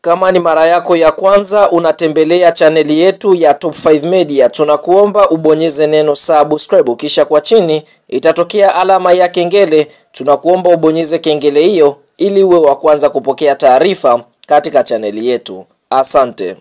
Kama ni mara yako ya kwanza unatembelea chaneli yetu ya Top 5 Media, tunakuomba ubonyeze neno subscribe, kisha kwa chini itatokea alama ya kengele. Tunakuomba ubonyeze kengele hiyo ili uwe wa kwanza kupokea taarifa katika chaneli yetu. Asante.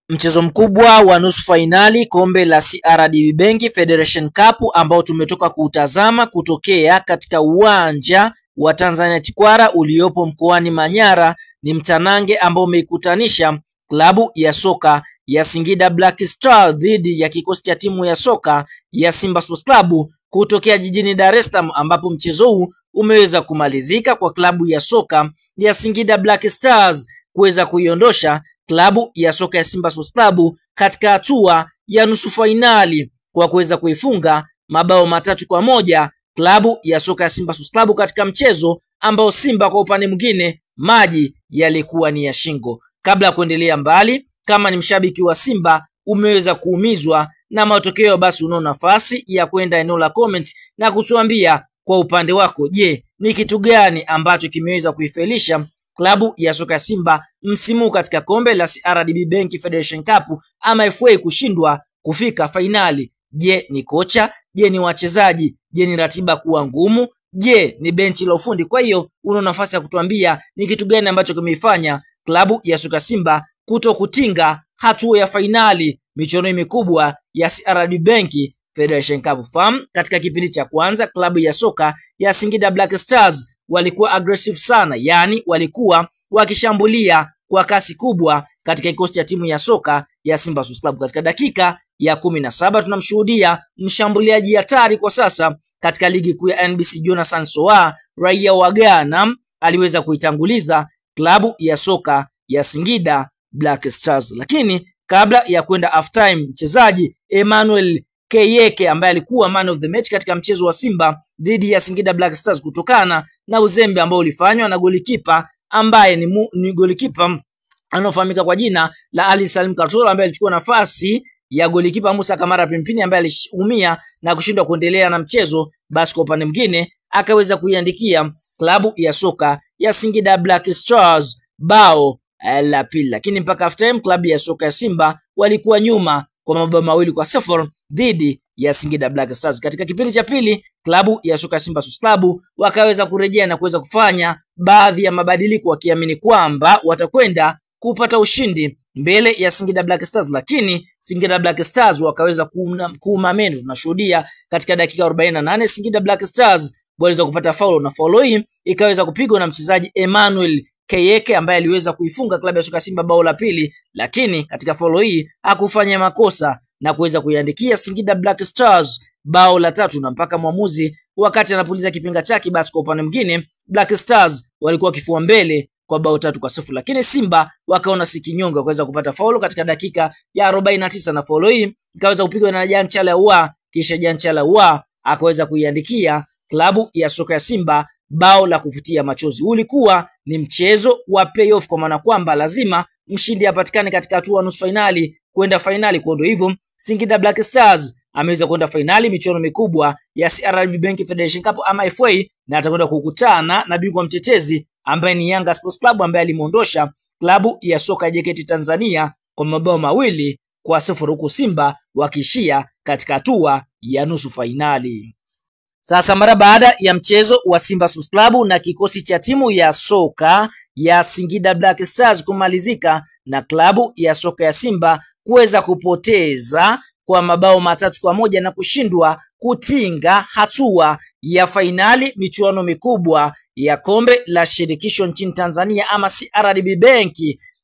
Mchezo mkubwa wa nusu fainali kombe la CRDB Bank Federation Cup ambao tumetoka kuutazama kutokea katika uwanja wa Tanzania Chikwara uliopo mkoani Manyara ni mtanange ambao umeikutanisha klabu ya soka ya Singida Black Stars dhidi ya kikosi cha timu ya soka ya Simba Sports Club kutokea jijini Dar es Salaam, ambapo mchezo huu umeweza kumalizika kwa klabu ya soka ya Singida Black Stars kuweza kuiondosha klabu ya soka ya Simba Sports Club katika hatua ya nusu fainali kwa kuweza kuifunga mabao 3-1 klabu ya soka ya Simba Sports Club katika mchezo ambao Simba kwa upande mwingine maji yalikuwa ni ya shingo. Kabla ya kuendelea mbali, kama ni mshabiki wa Simba umeweza kuumizwa na matokeo, basi una nafasi ya kwenda eneo la comment na kutuambia kwa upande wako, je, ni kitu gani ambacho kimeweza kuifelisha klabu ya soka ya Simba msimu katika kombe la CRDB Bank Federation Cup ama FA kushindwa kufika fainali? Je, ni kocha? Je, ni wachezaji? Je, ni ratiba kuwa ngumu? Je, ni benchi la ufundi? Kwa hiyo una nafasi ya kutuambia ni kitu gani ambacho kimeifanya klabu ya soka Simba kuto kutinga hatua ya fainali michuano mikubwa ya CRDB Bank Federation Cup. Katika kipindi cha kwanza klabu ya soka ya Singida Black Stars walikuwa aggressive sana, yani walikuwa wakishambulia kwa kasi kubwa katika kikosi cha timu ya soka ya Simba Sports Club. Katika dakika ya 17 tunamshuhudia mshambuliaji hatari kwa sasa katika ligi kuu ya NBC, Jonathan Soa, raia wa Ghana, aliweza kuitanguliza klabu ya soka ya Singida Black Stars. Lakini kabla ya kwenda half time, mchezaji Emmanuel Keyeke ambaye alikuwa man of the match katika mchezo wa Simba dhidi ya Singida Black Stars kutokana na uzembe ambao ulifanywa na golikipa ambaye ni golikipa anaofahamika kwa jina la Ali Salim Katola, ambaye alichukua nafasi ya golikipa Musa Kamara Pimpini ambaye aliumia na kushindwa kuendelea na mchezo. Basi kwa upande mwingine akaweza kuiandikia klabu ya soka ya Singida Black Stars bao la pili. Lakini mpaka half time klabu ya soka ya Simba walikuwa nyuma kwa mabao 2-0 dhidi ya Singida Black Stars. Katika kipindi cha pili klabu ya soka ya Simba Sports Club wakaweza kurejea na kuweza kufanya baadhi ya mabadiliko wakiamini kwamba watakwenda kupata ushindi mbele ya Singida Black Stars, lakini Singida Black Stars wakaweza kuumameni. Tunashuhudia katika dakika 48 Singida Black Stars waliweza kupata faulo, na faulo hii ikaweza kupigwa na mchezaji Emmanuel Keyeke ambaye aliweza kuifunga klabu ya soka Simba bao la pili, lakini katika faulo hii hakufanya makosa na kuweza kuiandikia Singida Black Stars bao la 3, na mpaka mwamuzi wakati anapuliza kipinga chake, basi kwa upande mwingine Black Stars walikuwa kifua mbele kwa bao 3-0. Lakini Simba wakaona sikinyonga kuweza kupata faulo katika dakika ya 49, na faulo hii ikaweza kupigwa na Jean Charles Ahoua, kisha Jean Charles Ahoua akaweza kuiandikia klabu ya soka ya Simba bao la kufutia machozi. Ulikuwa ni mchezo wa playoff kwa maana kwamba lazima mshindi apatikane katika hatua nusu finali kwenda finali. Kwa ndio hivyo Singida Black Stars ameweza kwenda finali michuano mikubwa ya CRDB Bank Federation Cup ama FA, na atakwenda kukutana na bingwa mtetezi ambaye ni Yanga Sports Club ambaye alimuondosha klabu ya soka ya JKT Tanzania kwa mabao 2-0, huku Simba wakishia katika hatua ya nusu finali. Sasa mara baada ya mchezo wa Simba Sports Club na kikosi cha timu ya soka ya Singida Black Stars kumalizika na klabu ya soka ya Simba kuweza kupoteza kwa mabao 3-1 na kushindwa kutinga hatua ya fainali michuano mikubwa ya kombe la shirikisho nchini Tanzania ama CRDB Bank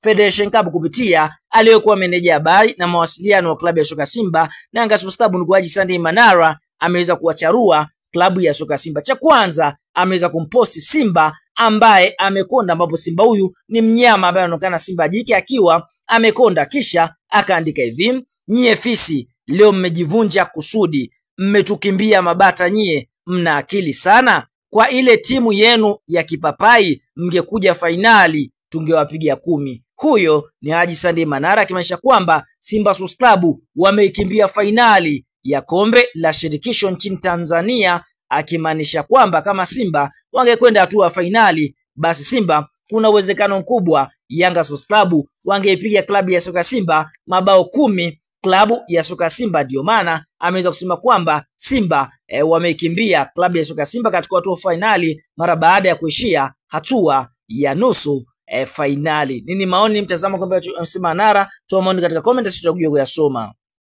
Federation Cup kupitia aliyekuwa meneja habari na mawasiliano wa klabu ya soka Simba na Yanga Sports Club ndugu Haji Sunday Manara ameweza kuwacharua klabu ya soka Simba. Cha kwanza ameweza kumposti Simba ambaye amekonda, ambapo Simba huyu ni mnyama ambaye anaonekana Simba jike akiwa amekonda, kisha akaandika hivi: nyie fisi leo mmejivunja kusudi, mmetukimbia mabata, nyie mna akili sana. Kwa ile timu yenu ya kipapai mngekuja fainali tungewapiga 10. Huyo ni Haji Sunday Manara akimaanisha kwamba Simba Sports Club wameikimbia fainali ya kombe la shirikisho nchini Tanzania, akimaanisha kwamba kama Simba wangekwenda hatua fainali, basi Simba kuna uwezekano mkubwa Yanga Sports Club wangeipiga klabu ya soka Simba mabao 10 klabu ya soka Simba. Ndio maana ameweza kusema kwamba Simba wamekimbia klabu ya soka Simba katika hatua finali mara baada ya kuishia hatua ya nusu finali. Nini maoni mtazamo kwamba amesema Nara? Toa maoni katika comment, tutakuja kuyasoma.